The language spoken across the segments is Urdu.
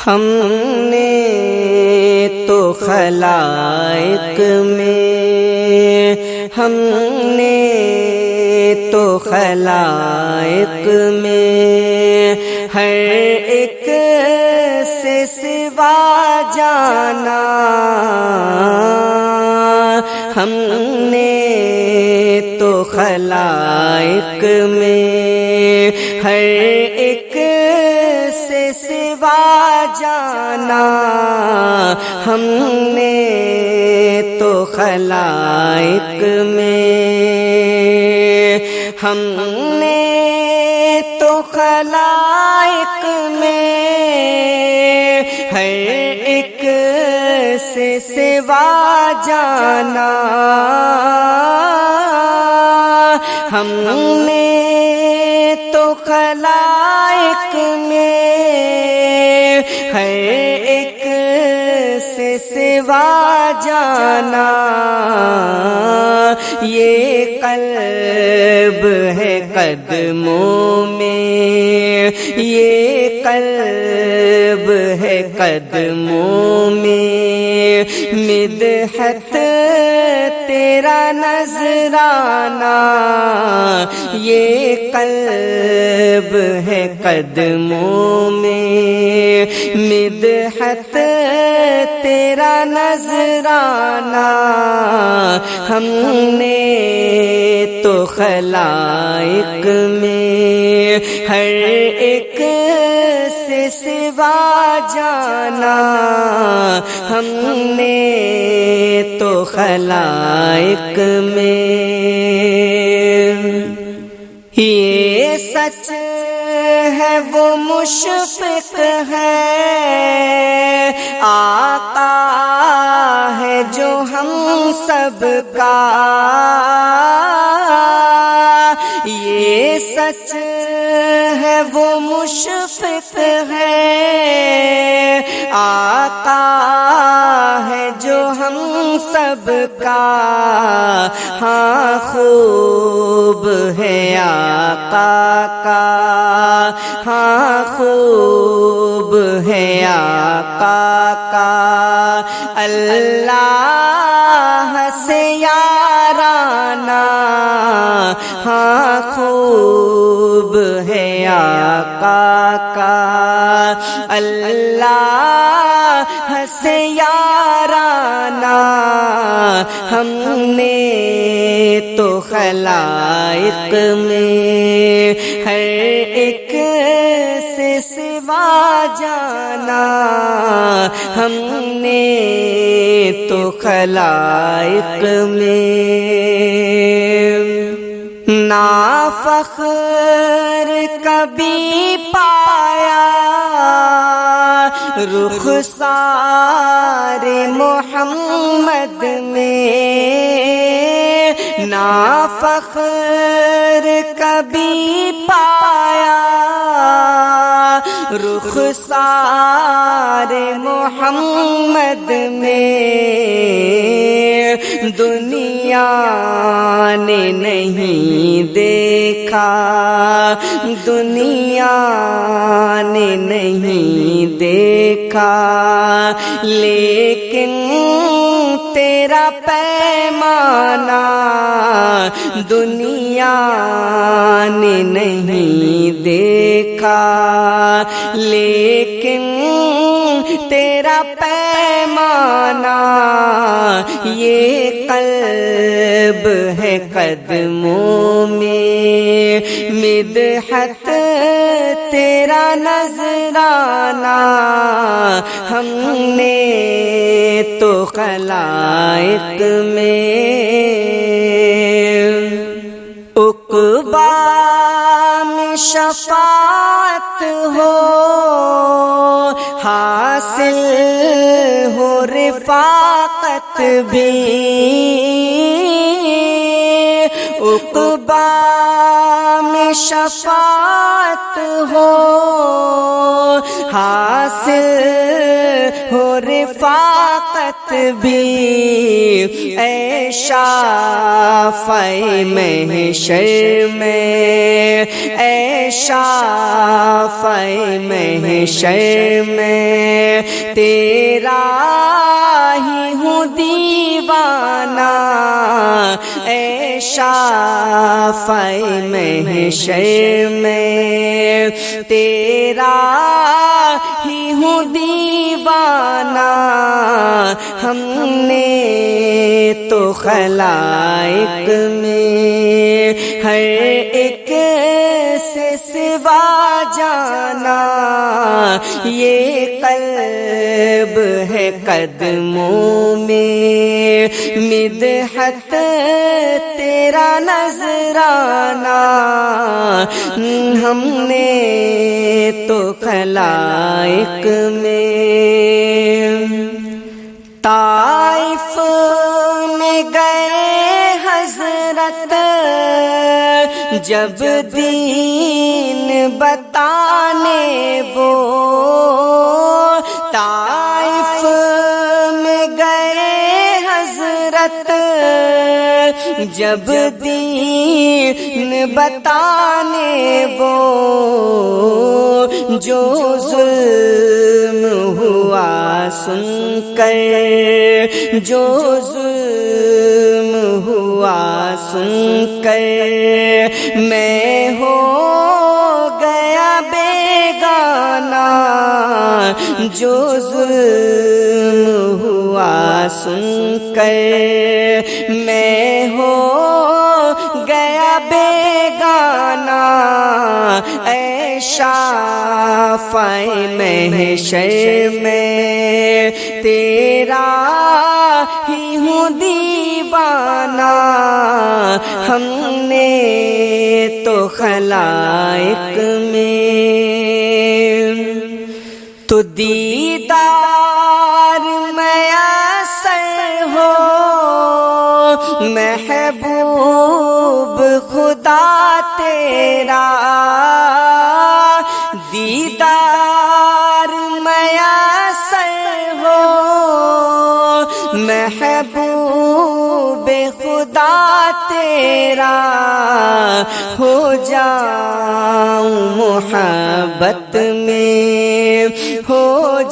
ہم نے تو خلائق میں، ہم نے تو خلائق میں ہر ایک سے سوا جانا، ہم نے تو خلائق میں ہر ایک سے سوا جانا، ہم نے تو خلائق میں، ہم نے تو خلائق میں ہر ایک سے سوا جانا، ہم نے تو خلائق میں ہر ایک سے سوا جانا، یہ قلب ہے قدموں میں، یہ قلب ہے قدموں میں، مدحت تیرا نذرانہ، یہ قلب ہے قدموں میں، مدحت تیرا نذرانہ، ہم نے تو خلائق میں ہر ایک سے سوا جانا، ہم نے تو خلائق میں، یہ سچ ہے وہ مشفق ہے، آقا ہے جو ہم سب کا، یہ سچ ہے وہ مشفق ہے، آقا ہے جو ہم سب کا، ہاں خوب ہے آقا کا، ہاں خوب ہے آقا کا، اللہ سے یارانہ، ہاں خوب ہے آقا کا، اللہ سے یارانہ، ہم نے تو خلائق میں ہر ایک سے سوا جانا، ہم نے تو خلائق میں، نا فخر کبھی پایا رخسار محمد میں، نا فخر کبھی پایا رخسار محمد میں، دنیا نے نہیں دیکھا، دنیا نے نہیں دیکھا، لیکن تیرا پیمانہ دنیا نے نہیں دیکھا، لیکن تیرا پیمانہ یہ قلب ہے قدموں میں، مدحت تیرا نذرانہ، ہم نے تو خلائق میں، عقبیٰ میں شفاعت ہو، حاصل ہو رفاقت بھی، عقبیٰ میں شفاعت ہو، حاصل ہو رفاقت بھی، اے شافع محشر میں، اے شافع محشر میں، تیرا ہی ہوں دیوانہ، اے شافع محشر میں، تیرا ہی ہوں دیوانہ، ہم نے تو خلائق میں ہر ایک سے سوا جانا، یہ قلب ہے قدموں میں مدحت تیرا نذرانہ، ہم نے تو خلائق میں طائف میں گئے حضرت جب دین بتانے وہ، طائف میں گئے حضرت جب دین بتانے وہ، جو ظلم ہوا سن کر، جو ظلم ہوا سن کر، میں ہو گیا بیگانہ، جو ظلم ہوا سن کر، میں ہو گیا بیگانہ، اے شافع محشر میں، تیرا ہی ہوں دیوانہ، ہم نے تو خلائق میں تو دیدار میسر ہو، محبوب خدا تیرا، دیدار میسر ہو، محبوب خدا تیرا، ہو جاؤں محبت میں، ہو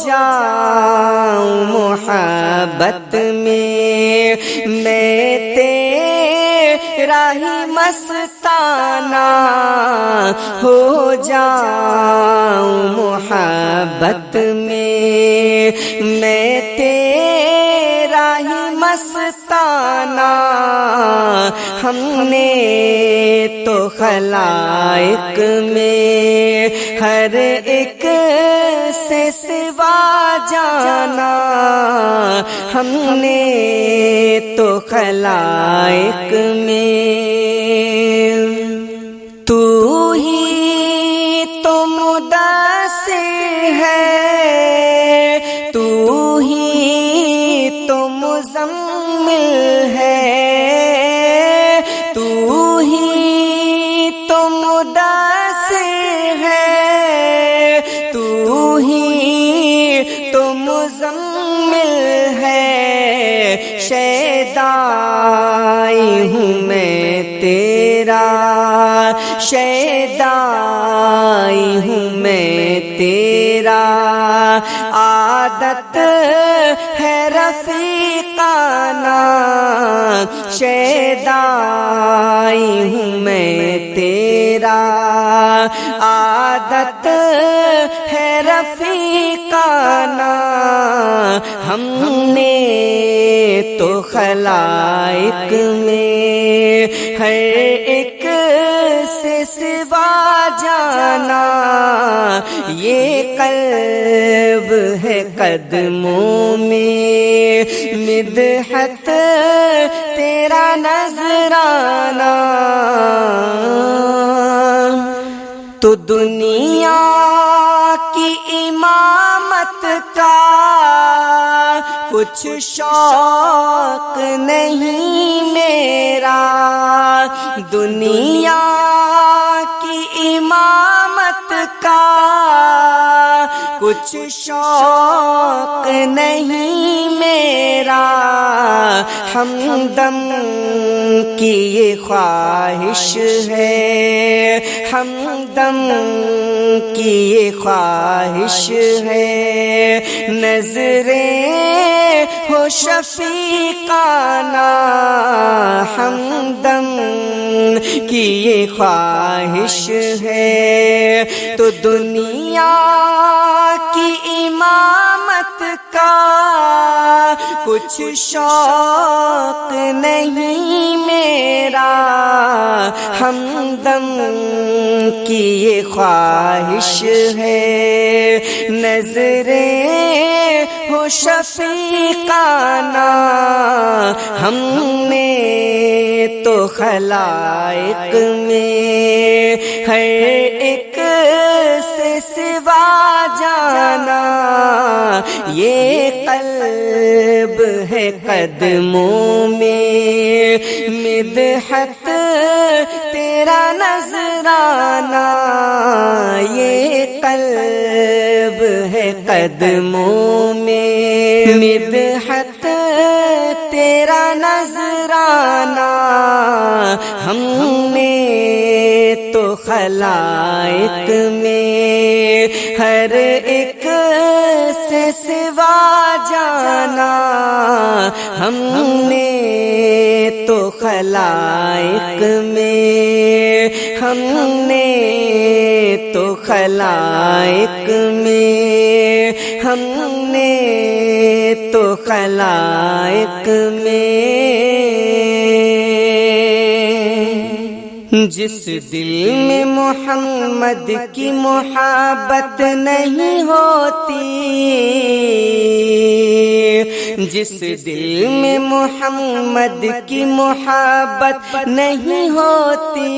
جاؤں محبت میں، میں تیرا ہی مستانہ، ہو جاؤں محبت میں، میں تیرا ہی مستانہ، ہم نے تو خلائق میں ہر ایک سے سوا جانا، ہم نے تو خلائق میں تو ہی تو مدثر ہے، تو ہی تو مزمل ہے، تو ہی تو مدثر ہے، تو ہی تو مزمل ہے، شیدائی ہوں میں تیرا، شیدائی ہوں میں تیرا، عادت ہے رفیقانہ، شیدائی ہوں میں تیرا، عادت ہے رفیقانہ، ہم نے تو خلائق میں ہر ایک سے سوا جانا، یہ قلب ہے قدموں میں مدحت تیرا نذرانہ، تو دنیا کی امامت کا کچھ شوق نہیں میرا، دنیا کی امامت کا کچھ شوق نہیں میرا، ہمدم کی یہ خواہش ہے، ہمدم کی یہ خواہش ہے، نظریں ہو شفیقانہ، ہمدم کی یہ خواہش ہے، تو دنیا کی امامت کا کچھ شوق نہیں میرا، ہمدم کی یہ خواہش ہے، نظریں ہو شفیقانہ، ہم نے تو خلائق میں ہر ایک سے سوا جانا، یہ قلب ہے قدموں میں مدحت تیرا نذرانہ، یہ قلب ہے قدموں میں مدحت تیرا نذرانہ، ہم نے تو خلائق میں ہر ایک سے سوا جانا، ہم نے تو خلائق میں، ہم نے تو خلائق میں، ہم نے تو خلائق میں، جس دل میں محمد کی محبت نہیں ہوتی، جس دل میں محمد کی محبت نہیں ہوتی،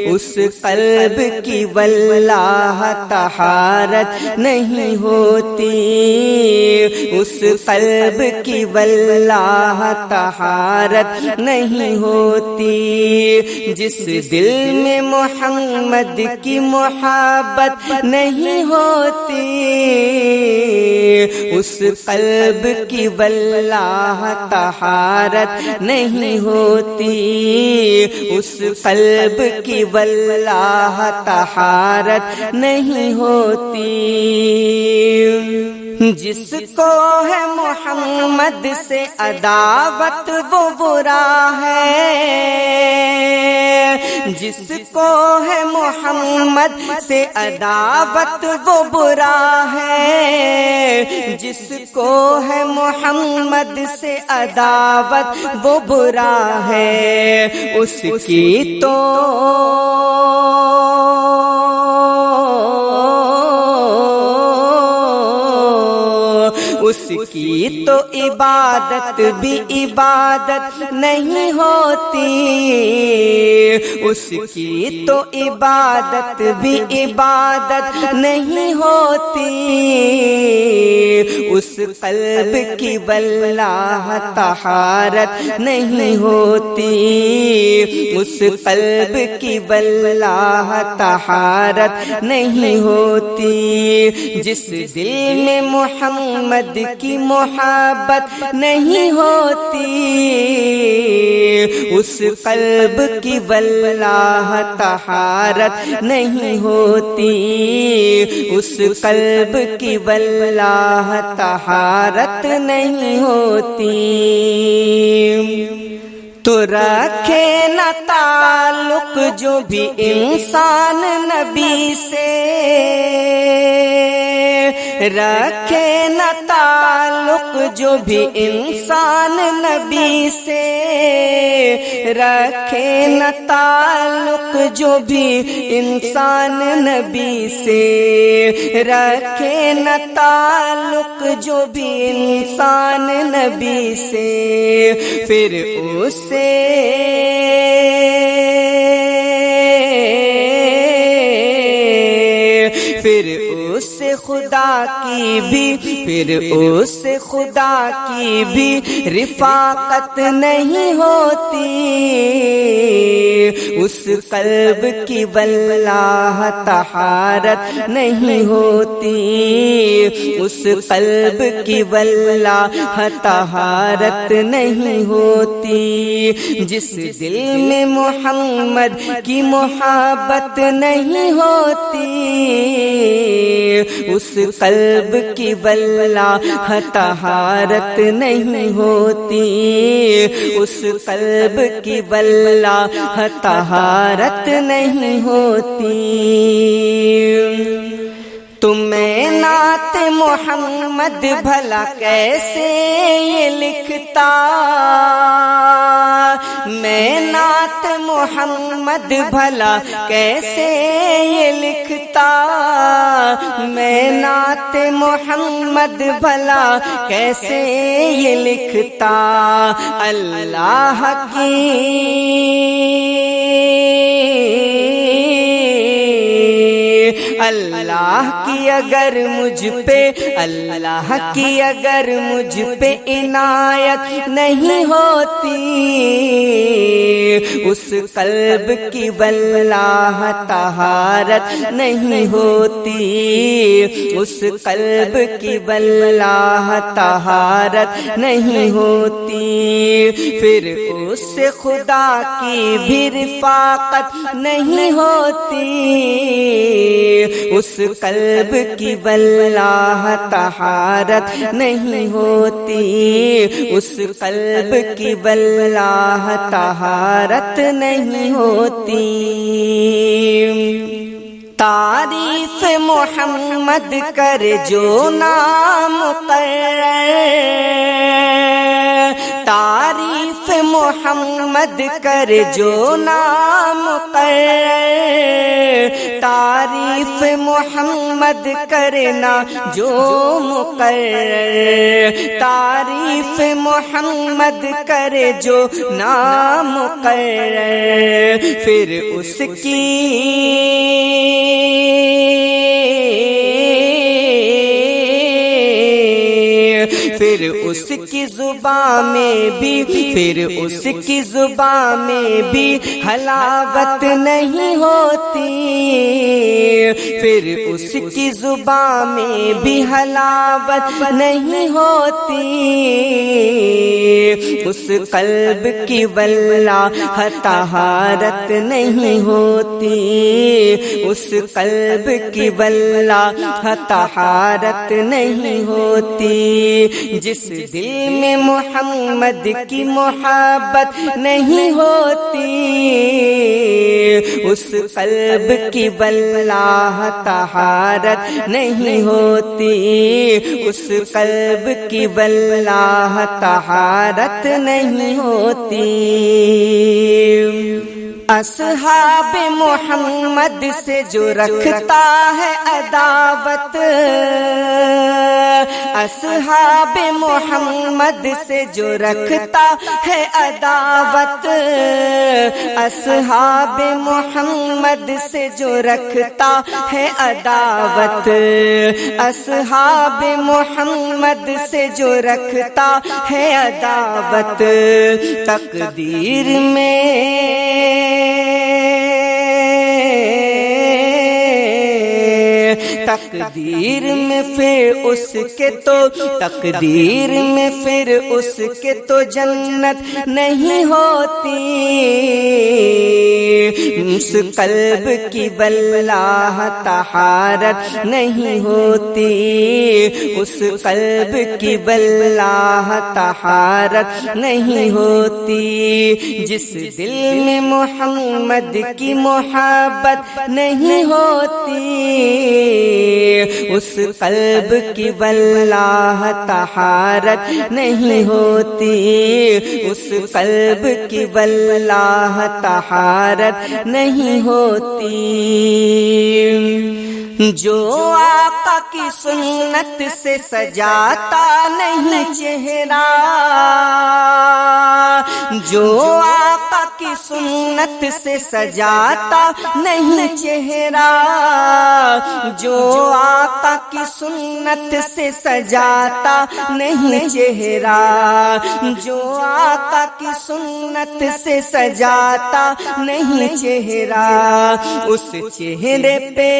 اس قلب کی واللہ طہارت نہیں ہوتی، اس قلب کی واللہ طہارت نہیں ہوتی، جس دل میں محمد کی محبت نہیں ہوتی، اس قلب کی واللہ طہارت نہیں ہوتی، اس قلب کی واللہ طہارت نہیں ہوتی، جس کو ہے محمد سے عداوت وہ برا ہے، جس کو ہے محمد سے عداوت وہ برا ہے، جس کو ہے محمد سے عداوت وہ برا ہے، اس کی تو اس کی تو عبادت بھی عبادت نہیں ہوتی، اس کی تو عبادت بھی عبادت نہیں ہوتی، اس قلب کی واللہ طہارت نہیں ہوتی، اس قلب کی واللہ طہارت نہیں ہوتی، جس دل میں محمد کی محبت نہیں ہوتی، اس قلب کی واللہ طہارت نہیں ہوتی، اس قلب کی واللہ طہارت نہیں ہوتی، تو رکھے نہ تعلق جو بھی انسان نبی سے، رکھے نہ تعلق جو بھی انسان نبی سے، رکھے نہ تعلق جو بھی انسان نبی سے، رکھے نہ تعلق جو بھی انسان نبی سے، پھر اسے پھر اس خدا کی بھی رفاقت نہیں ہوتی، اس قلب کی واللہ طہارت نہیں ہوتی، اس قلب کی واللہ طہارت نہیں ہوتی، جس دل میں محمد کی محبت نہیں ہوتی، اس قلب کی واللہ طہارت نہیں ہوتی، اس قلب کی واللہ طہارت نہیں ہوتی۔ تمہیں نعت محمد بھلا کیسے یہ لکھتا، میں نعت محمد بھلا کیسے یہ لکھتا، میں نعت محمد بھلا کیسے یہ لکھتا، اللہ کی اگر مجھ پہ عنایت نہیں ہوتی، اس قلب کی واللہ طہارت نہیں ہوتی، اس قلب کی واللہ طہارت نہیں ہوتی، پھر اس خدا کی بھی رفاقت نہیں ہوتی، اس قلب کی واللہ طہارت نہیں ہوتی، اس قلب کی واللہ طہارت نہیں ہوتی۔ تعریف محمد کر جو نامقرر، تعریف محمد کر جو نامقرر، تعریف محمد کرنا جو مقرر، تعریف محمد کرے جو نامقرر، پھر اس کی زبان میں بھی حلاوت نہیں ہوتی، پھر اس کی زبان میں بھی حلاوت نہیں ہوتی، اس قلب کی واللہ طہارت نہیں ہوتی، اس قلب کی واللہ طہارت نہیں ہوتی، جس دل میں محمد کی محبت نہیں ہوتی، اس قلب کی واللہ طہارت نہیں ہوتی، اس قلب کی واللہ طہارت نہیں ہوتی۔ اصحاب محمد سے جو رکھتا ہے عداوت، اصحاب محمد سے جو رکھتا ہے عداوت، اصحاب محمد سے جو رکھتا ہے عداوت، اصحاب محمد سے جو رکھتا ہے عداوت، تقدیر میں پھر اس کے تو تقدیر میں پھر اس کے تو جنت نہیں ہوتی، اس قلب کی واللہ طہارت نہیں ہوتی، اس قلب کی واللہ طہارت نہیں ہوتی، جس دل میں محمد کی محبت نہیں ہوتی، اس قلب کی واللہ طہارت نہیں ہوتی، اس قلب کی واللہ طہارت نہیں ہوتی۔ جو آقا کی سنت سے سجاتا نہیں چہرہ، جو آقا کی سنت سے سجاتا نہیں چہرہ، جو آقا کی سنت سے سجاتا نہیں چہرہ، جو آقا کی سنت سے سجاتا نہیں چہرہ، اس چہرے پہ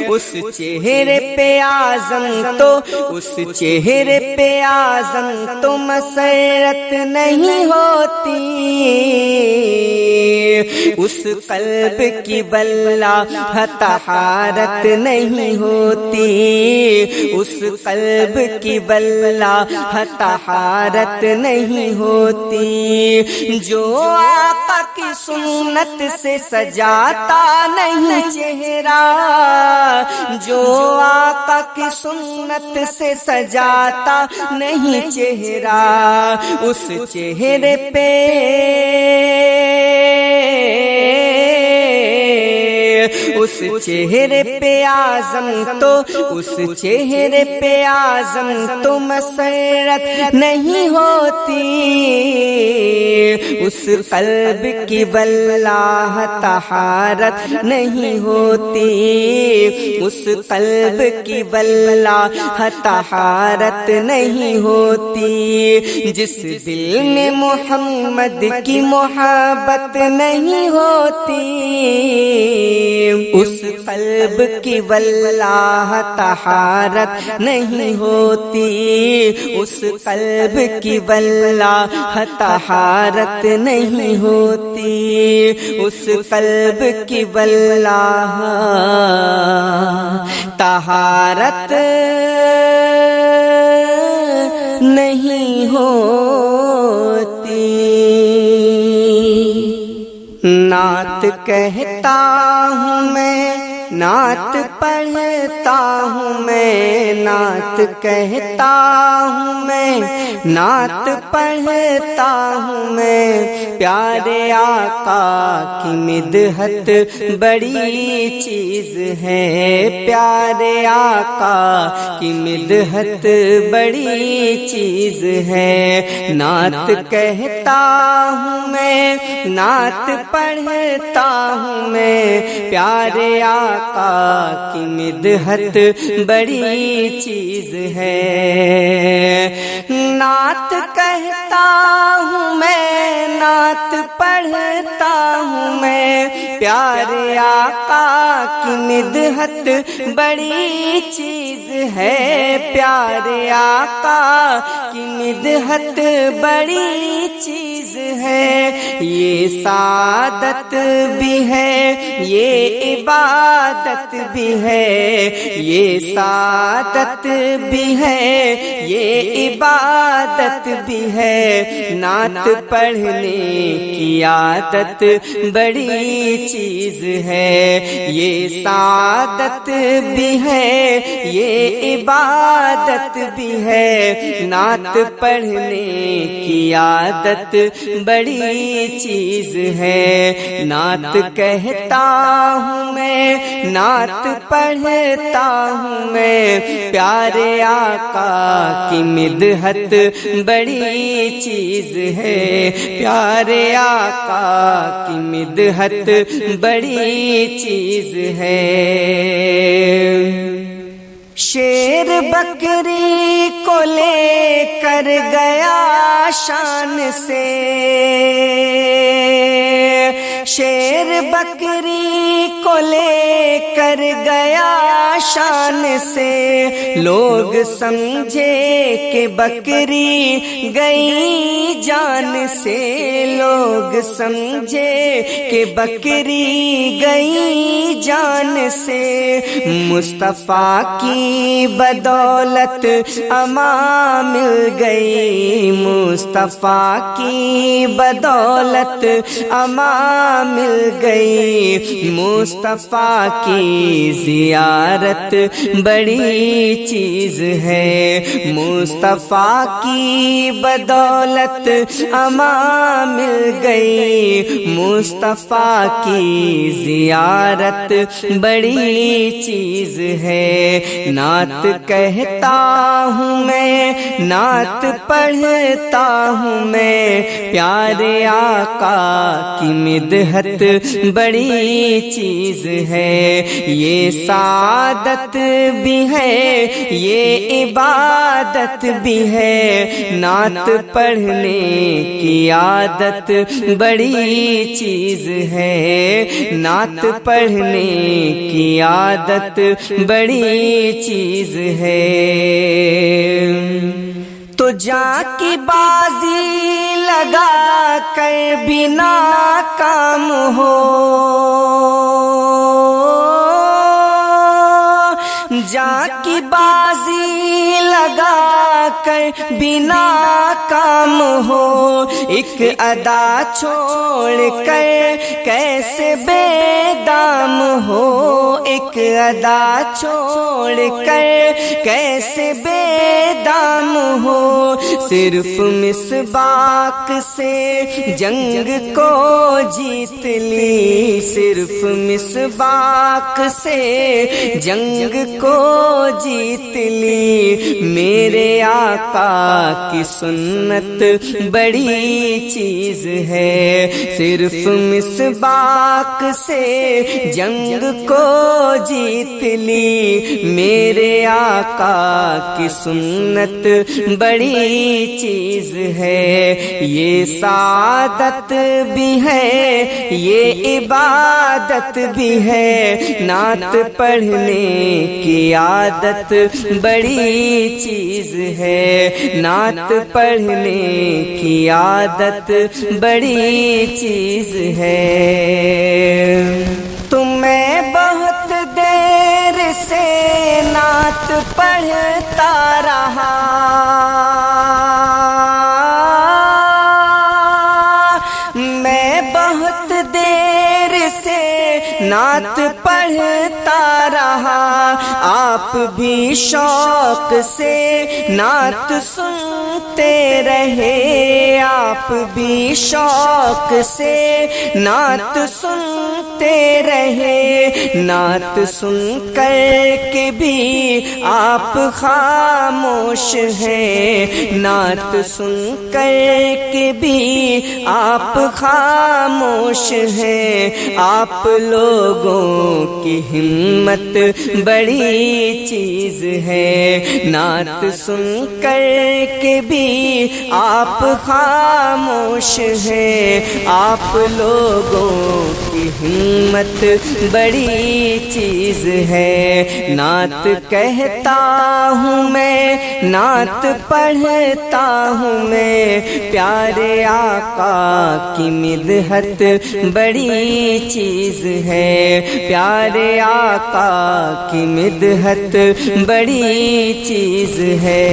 اس چہرے پہ اعظم تو اس چہرے پہ اعظم تو مسرت نہیں ہوتی، اس قلب کی واللہ طہارت نہیں ہوتی، اس قلب کی واللہ طہارت نہیں ہوتی، جو آقا کی سنت سے سجاتا نہیں چہرہ، جو آقا کی سنت سے سجاتا نہیں چہرہ، اس چہرے پہ اس چہرے پہ اعظم تو اس چہرے پہ اعظم تو مسرت نہیں ہوتی، اس قلب کی واللہ طہارت نہیں ہوتی، اس قلب کی واللہ طہارت نہیں ہوتی، جس دل میں محمد کی محبت نہیں ہوتی، اس قلب کی واللہ طہارت نہیں ہوتی، اس قلب کی واللہ طہارت نہیں ہوتی، اس قلب کی واللہ طہارت نہیں ہوتی۔ نعت کہتا ہوں میں، نعت پڑھتا ہوں میں، نعت کہتا ہوں میں، نعت پڑھتا ہوں میں، پیارے آقا کی مدحت بڑی چیز ہے، پیارے آقا کی مدحت بڑی چیز ہے، نعت کہتا ہوں میں، نعت پڑھتا ہوں میں، پیارے آقا کی مدحت بڑی چیز ہے، نعت کہتا ہوں میں، نعت پڑھتا ہوں میں، پیارے آقا کی مدحت بڑی چیز ہے، پیارے آقا کی مدحت بڑی چیز ہے، یہ سعادت بھی ہے، یہ عبادت بھی ہے، یہ سعادت بھی ہے، یہ عبادت بھی ہے، نعت پڑھنے کی عادت بڑی چیز ہے، یہ سعادت بھی ہے، یہ عبادت بھی ہے، نعت پڑھنے کی عادت بڑی چیز ہے، نعت کہتا ہوں میں، نعت پڑھتا ہوں میں، پیارے آقا کی مدحت بڑی چیز ہے، پیارے آقا کی مدحت بڑی چیز ہے، شیر بکری کو لے کر گیا شان سے، شیر بکری کو لے کر گیا شان سے، لوگ سمجھے کہ بکری گئی جان سے، لوگ سمجھے کہ بکری گئی جان سے، مصطفیٰ کی بدولت امان مل گئی، مصطفیٰ کی بدولت امان مل گئی، مصطفیٰ کی زیارت بڑی چیز ہے، مصطفیٰ کی بدولت امان مل گئی، مصطفیٰ کی زیارت بڑی چیز ہے۔ نعت کہتا ہوں میں، نعت پڑھتا ہوں میں، پیارے آقا کی مدحت بڑی چیز ہے، یہ سعادت بھی ہے، یہ عبادت بھی ہے، نعت پڑھنے کی عادت بڑی چیز ہے، نعت پڑھنے کی عادت بڑی چیز ہے۔ تو جاں کی بازی لگا کر بھی ناکام ہو، جاں کی بازی لگا کر بھی ناکام ہو، ایک ادا چھوڑ کر کیسے بے دام ہو، ایک ادا چھوڑ کر کیسے بے دام ہو، صرف مصباح سے جنگ کو جیت لی، صرف مصباح سے جنگ کو جیت لی، میرے آقا کی سنت بڑی چیز ہے، صرف مصباح سے جنگ کو جیت لی، میرے آقا کی سنت بڑی چیز ہے، یہ سعادت بھی ہے، یہ عبادت بھی ہے، نعت پڑھنے کی عادت بڑی چیز ہے، نعت پڑھنے کی عادت بڑی چیز ہے۔ تو میں بہت دیر سے نعت پڑھتا رہا، میں بہت دیر سے نعت پڑھتا رہا، آپ بھی شوق سے نعت سنتے رہے، آپ بھی شوق سے نعت سنتے رہے، نعت سن کر کے بھی آپ خاموش ہیں، نعت سن کر کے بھی آپ خاموش ہیں، آپ لوگوں کی ہمت بڑی چیز ہے، نعت سن کر کے بھی آپ خاموش ہیں، آپ لوگوں کی ہمت بڑی چیز ہے، نعت کہتا ہوں میں، نعت پڑھتا ہوں میں، پیارے آقا کی مدحت بڑی چیز ہے، پیارے آقا کی مدحت بڑی چیز ہے۔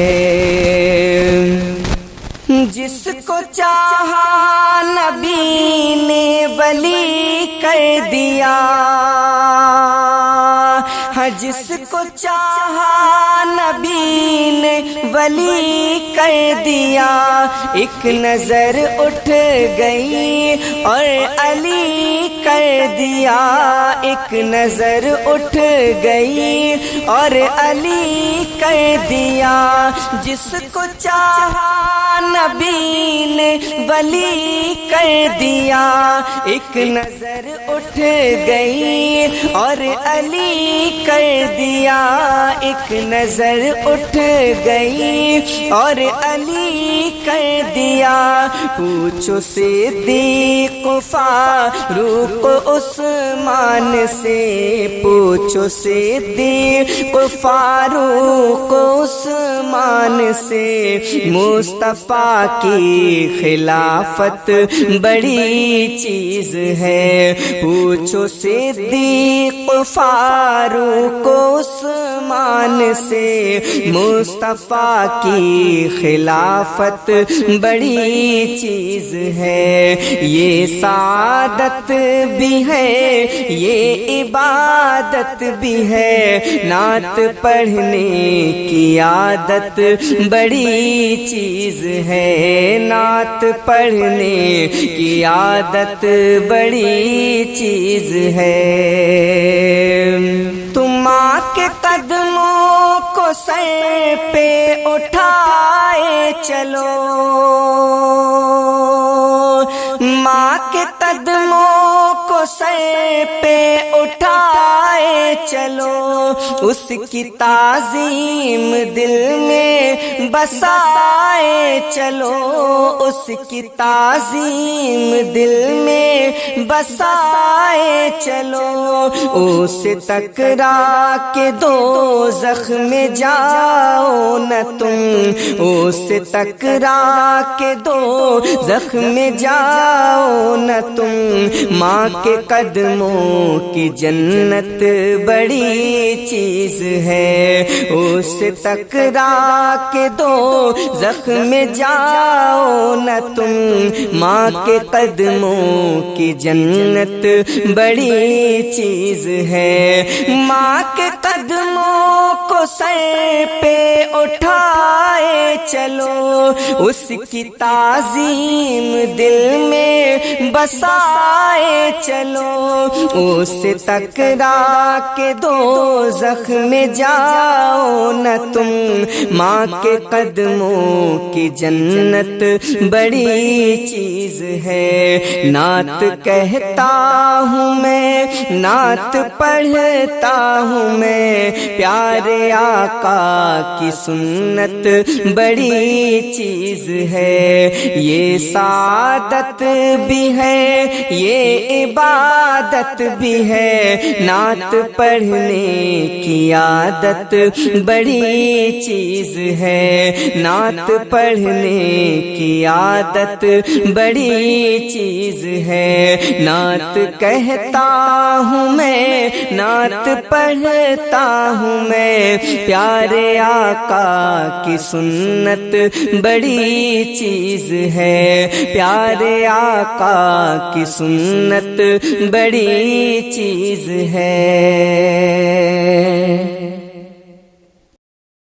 جس کو چاہا نبی نے ولی کر دیا، جس کو چاہا نبی نے ولی کر دیا، ایک نظر اٹھ گئی اور علی کر دیا، ایک نظر اٹھ گئی اور علی کر دیا، جس کو چاہا نبی نے ولی کر دیا، ایک نظر اٹھ گئی اور علی کر دیا، ایک نظر اٹھ گئی اور علی کر دیا، پوچھو صدیق فاروق عثمان سے، پوچھو صدیق فاروق عثمان سے، مصطفیٰ کی خلافت بڑی چیز ہے، پوچھو صدیق فاروق عثمان سے، مصطفیٰ کی خلافت بڑی چیز ہے، یہ سعادت بھی ہے، یہ عبادت بھی ہے، نعت پڑھنے کی عادت بڑی چیز ہے، نعت پڑھنے کی عادت بڑی چیز ہے۔ تم ماں کے قدموں کو سر پہ اٹھائے چلو، ماں کے قدموں کو سر پہ اٹھائے چلو، اس کی تعظیم دل میں بسائے چلو، اس کی تعظیم دل میں بسائے چلو، اسے ٹکرا کے دوزخ میں جاؤ نہ تم، اسے ٹکرا کے دوزخ میں جاؤ نہ تم، ماں کے قدموں کی جنت بڑی چیز ہے، اسے ٹکرا کے دوزخ میں جاؤ نہ تم، ماں کے قدموں کی جنت بڑی چیز ہے، ماں کے قدموں کو سر پہ اٹھائے چلو، اس کی تعظیم دل میں بسائے چلو، اسے ٹکرا کے دوزخ میں جاؤ نہ تم، ماں کے قدموں کی جنت بڑی چیز ہے۔ نعت کہتا ہوں میں، نعت پڑھتا ہوں میں، پیارے آقا کی سنت بڑی چیز ہے، یہ سعادت بھی ہے، یہ عبادت بھی ہے، نعت پڑھنے کی عادت بڑی چیز ہے، نعت پڑھنے کی عادت بڑی چیز ہے۔ نعت کہتا ہوں میں، نعت پڑھتا ہوں میں، پیارے آقا کی سنت بڑی چیز ہے، پیارے آقا کی سنت بڑی چیز ہے۔